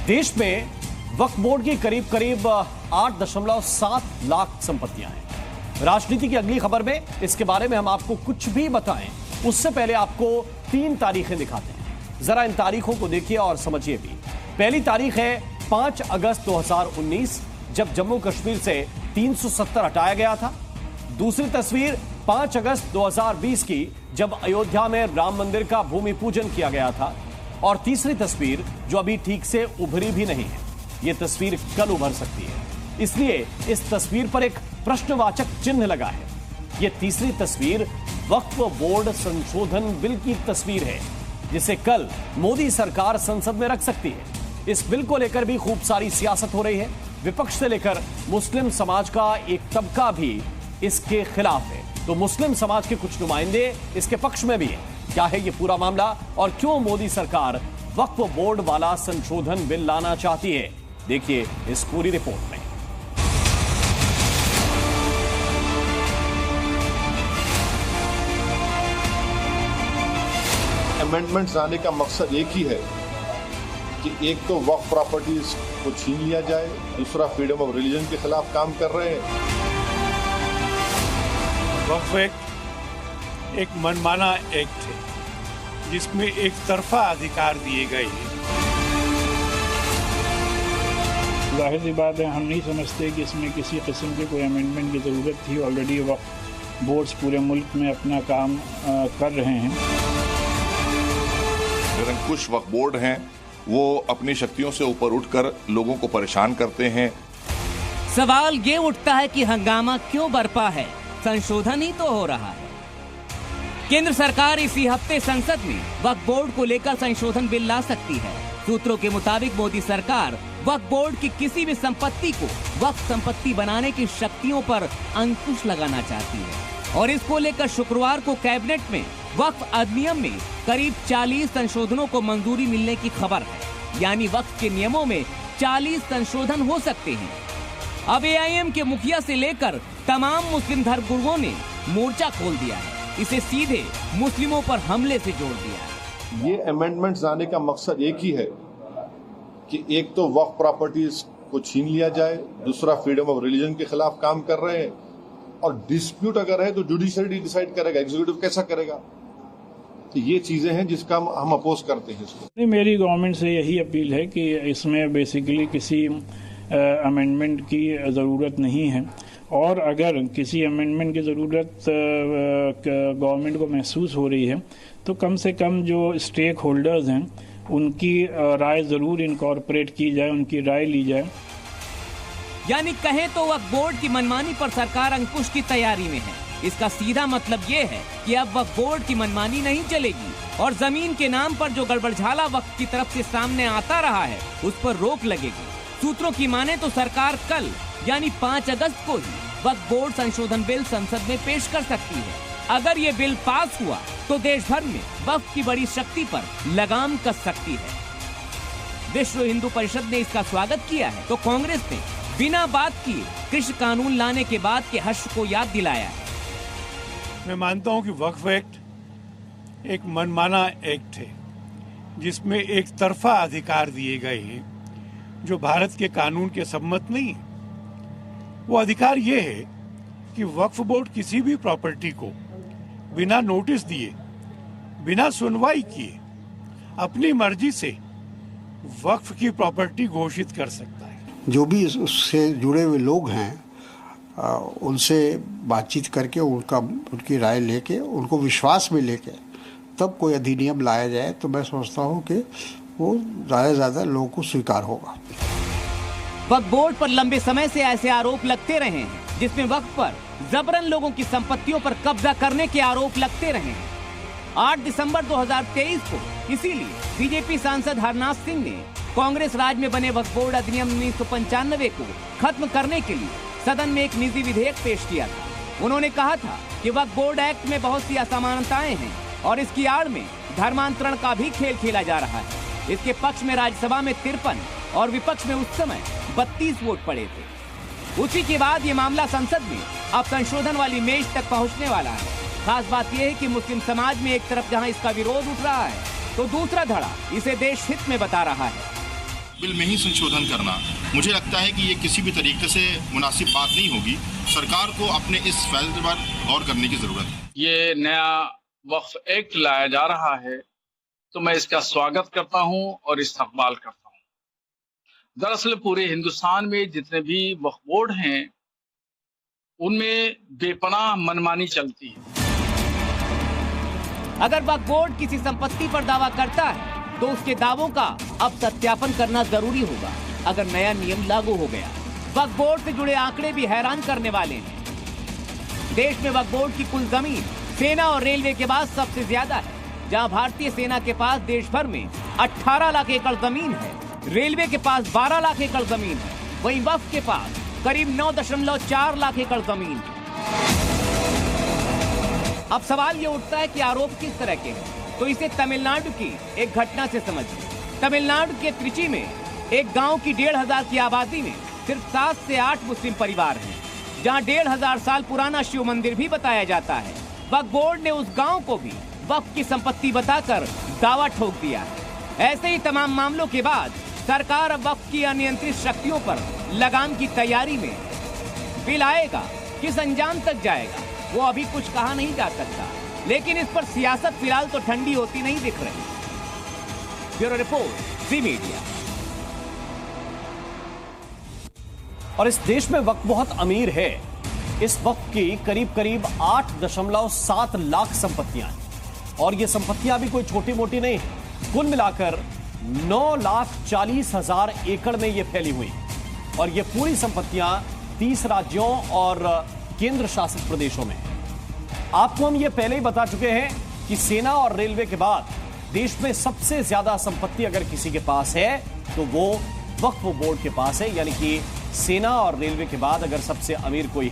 देश में वक्फ बोर्ड की करीब 8.7 लाख संपत्तियां हैं। राजनीति की अगली खबर में इसके बारे में हम आपको कुछ भी बताएं उससे पहले आपको 3 तारीखें दिखाते हैं। जरा इन तारीखों को देखिए और समझिए भी। पहली तारीख है 5 अगस्त 2019, जब जम्मू कश्मीर से 370 हटाया गया था। दूसरी तस्वीर 5 अगस्त 2020 की, जब अयोध्या में राम मंदिर का भूमि पूजन किया गया था। और तीसरी तस्वीर जो अभी ठीक से उभरी भी नहीं है, यह तस्वीर कल उभर सकती है, इसलिए इस तस्वीर पर एक प्रश्नवाचक चिन्ह लगा है। यह तीसरी तस्वीर वक्फ बोर्ड संशोधन बिल की तस्वीर है, जिसे कल मोदी सरकार संसद में रख सकती है। इस बिल को लेकर भी खूब सारी सियासत हो रही है। विपक्ष से लेकर मुस्लिम समाज का एक तबका भी इसके खिलाफ है, तो मुस्लिम समाज के कुछ नुमाइंदे इसके पक्ष में भी हैं। क्या है ये पूरा मामला और क्यों मोदी सरकार वक्फ बोर्ड वाला संशोधन बिल लाना चाहती है, देखिए इस पूरी रिपोर्ट में। अमेंडमेंट्स लाने का मकसद एक ही है कि एक तो वक्फ प्रॉपर्टीज को छीन लिया जाए, दूसरा फ्रीडम ऑफ रिलीजन के खिलाफ काम कर रहे हैं। वक्फ एक्ट एक मनमाना एक्ट है जिसमें एक तरफा अधिकार दिए गए हैं। जाहिर सी बात है, हम नहीं समझते कि इसमें किसी किस्म की कोई अमेंडमेंट की ज़रूरत थी। ऑलरेडी वक्फ बोर्ड्स पूरे मुल्क में अपना काम कर रहे हैं। निरंकुश वक्फ बोर्ड हैं, वो अपनी शक्तियों से ऊपर उठकर लोगों को परेशान करते हैं। सवाल ये उठता है कि हंगामा क्यों बरपा है? संशोधन ही तो हो रहा है। केंद्र सरकार इसी हफ्ते संसद में वक्फ बोर्ड को लेकर संशोधन बिल ला सकती है। सूत्रों के मुताबिक मोदी सरकार वक्फ बोर्ड की किसी भी संपत्ति को वक्फ संपत्ति बनाने की शक्तियों पर अंकुश लगाना चाहती है और इसको लेकर शुक्रवार को कैबिनेट में वक्फ अधिनियम में करीब 40 संशोधनों को मंजूरी मिलने की खबर है। यानी वक्फ के नियमों में 40 संशोधन हो सकते हैं। अब एआईएम के मुखिया से लेकर तमाम मुस्लिम धर्मगुरुओं ने मोर्चा खोल दिया है। इसे सीधे मुस्लिमों पर हमले से जोड़ दिया है। ये अमेंडमेंट्स लाने का मकसद एक ही है कि एक तो वक्फ प्रॉपर्टीज को छीन लिया जाए, दूसरा फ्रीडम ऑफ रिलीजन के खिलाफ काम कर रहे हैं। और डिस्प्यूट अगर है तो जुडिशरी डिसाइड करेगा, एग्जीक्यूटिव कैसा करेगा? तो ये चीजें हैं जिसका हम अपोज करते हैं इसको। मेरी गवर्नमेंट से यही अपील है कि इसमें बेसिकली किसी अमेंडमेंट की ज़रूरत नहीं है, और अगर किसी अमेंडमेंट की ज़रूरत गवर्नमेंट को महसूस हो रही है तो कम से कम जो स्टेक होल्डर्स हैं उनकी राय ज़रूर इनकॉर्पोरेट की जाए, उनकी राय ली जाए। यानी कहें तो वक्फ बोर्ड की मनमानी पर सरकार अंकुश की तैयारी में है। इसका सीधा मतलब ये है कि अब वक्फ बोर्ड की मनमानी नहीं चलेगी और जमीन के नाम पर जो गड़बड़झाला वक्फ की तरफ से सामने आता रहा है उस पर रोक लगेगी। सूत्रों की माने तो सरकार कल यानी 5 अगस्त को ही वक्फ बोर्ड संशोधन बिल संसद में पेश कर सकती है। अगर ये बिल पास हुआ तो देश भर में वक्फ की बड़ी शक्ति पर लगाम कस सकती है। विश्व हिंदू परिषद ने इसका स्वागत किया है तो कांग्रेस ने बिना बात किए कृषि कानून लाने के बाद के हर्ष को याद दिलाया है। मैं मानता हूं कि वक्फ एक्ट एक मनमाना एक्ट है जिसमें एक तरफा अधिकार दिए गए हैं जो भारत के कानून के सम्मत नहीं है। वो अधिकार ये है कि वक्फ बोर्ड किसी भी प्रॉपर्टी को बिना नोटिस दिए, बिना सुनवाई किए, अपनी मर्जी से वक्फ की प्रॉपर्टी घोषित कर सकता है। जो भी उससे जुड़े हुए लोग हैं उनसे बातचीत करके उनकी राय लेके, उनको विश्वास में लेके तब कोई अधिनियम लाया जाए तो मैं सोचता हूँ कि वो ज़्यादा से ज़्यादा लोगों को स्वीकार होगा। वक्फ बोर्ड पर लंबे समय से ऐसे आरोप लगते रहे हैं जिसमें वक्फ पर जबरन लोगों की संपत्तियों पर कब्जा करने के आरोप लगते रहे हैं। 8 दिसंबर 2023 को इसीलिए बीजेपी सांसद हरनाथ सिंह ने कांग्रेस राज में बने वक्फ बोर्ड अधिनियम 1995 को खत्म करने के लिए सदन में एक निजी विधेयक पेश किया था। उन्होंने कहा था कि वक्फ बोर्ड एक्ट में बहुत सी असमानताएं हैं और इसकी आड़ में धर्मांतरण का भी खेल खेला जा रहा है। इसके पक्ष में राज्यसभा में 53 और विपक्ष में उस समय 32 वोट पड़े थे। उसी के बाद ये मामला संसद में अब संशोधन वाली मेज तक पहुंचने वाला है। खास बात यह है कि मुस्लिम समाज में एक तरफ जहां इसका विरोध उठ रहा है तो दूसरा धड़ा इसे देश हित में बता रहा है। बिल में ही संशोधन करना, मुझे लगता है कि ये किसी भी तरीके से मुनासिब बात नहीं होगी। सरकार को अपने इस फैसले पर गौर करने की जरूरत है। ये नया वक्फ एक्ट लाया जा रहा है तो मैं इसका स्वागत करता हूं और इस्तकबाल करता हूं। दरअसल पूरे हिंदुस्तान में जितने भी वक्फ बोर्ड हैं उनमें बेपनाह मनमानी चलती है। अगर वक्फ बोर्ड किसी संपत्ति पर दावा करता है तो उसके दावों का अब सत्यापन करना जरूरी होगा। अगर नया नियम लागू हो गया, वक्फ बोर्ड से जुड़े आंकड़े भी हैरान करने वाले हैं। देश में वक्फ बोर्ड की कुल जमीन सेना और रेलवे के बाद सबसे ज्यादा है, जहां भारतीय सेना के पास देश भर में 18 लाख एकड़ जमीन है, रेलवे के पास 12 लाख एकड़ जमीन है, वहीं वक्फ के पास करीब 9.4 लाख एकड़ जमीन है। अब सवाल ये उठता है कि आरोप किस तरह के हैं, तो इसे तमिलनाडु की एक घटना से समझिए। तमिलनाडु के त्रिची में एक गांव की 1500 की आबादी में सिर्फ 7 से 8 मुस्लिम परिवार हैं, जहां 1500 साल पुराना शिव मंदिर भी बताया जाता है। वक्फ बोर्ड ने उस गांव को भी वक्फ की संपत्ति बताकर दावा ठोक दिया है। ऐसे ही तमाम मामलों के बाद सरकार अब वक्फ की अनियंत्रित शक्तियों पर लगाम की तैयारी में। बिल आएगा, किस अंजाम तक जाएगा वो अभी कुछ कहा नहीं जा सकता, लेकिन इस पर सियासत फिलहाल तो ठंडी होती नहीं दिख रही। ब्यूरो रिपोर्ट, जी मीडिया। और इस देश में वक्फ बहुत अमीर है। इस वक्फ की करीब 8.7 लाख संपत्तियां हैं और ये संपत्तियां भी कोई छोटी मोटी नहीं है। कुल मिलाकर 9,40,000 एकड़ में ये फैली हुई और ये पूरी संपत्तियां 30 राज्यों और केंद्र शासित प्रदेशों में। आपको हम ये पहले ही बता चुके हैं कि सेना और रेलवे के बाद देश में सबसे ज्यादा संपत्ति अगर किसी के पास है तो वो वक्फ बोर्ड के पास है, यानी कि सेना और रेलवे के बाद अगर सबसे अमीर कोई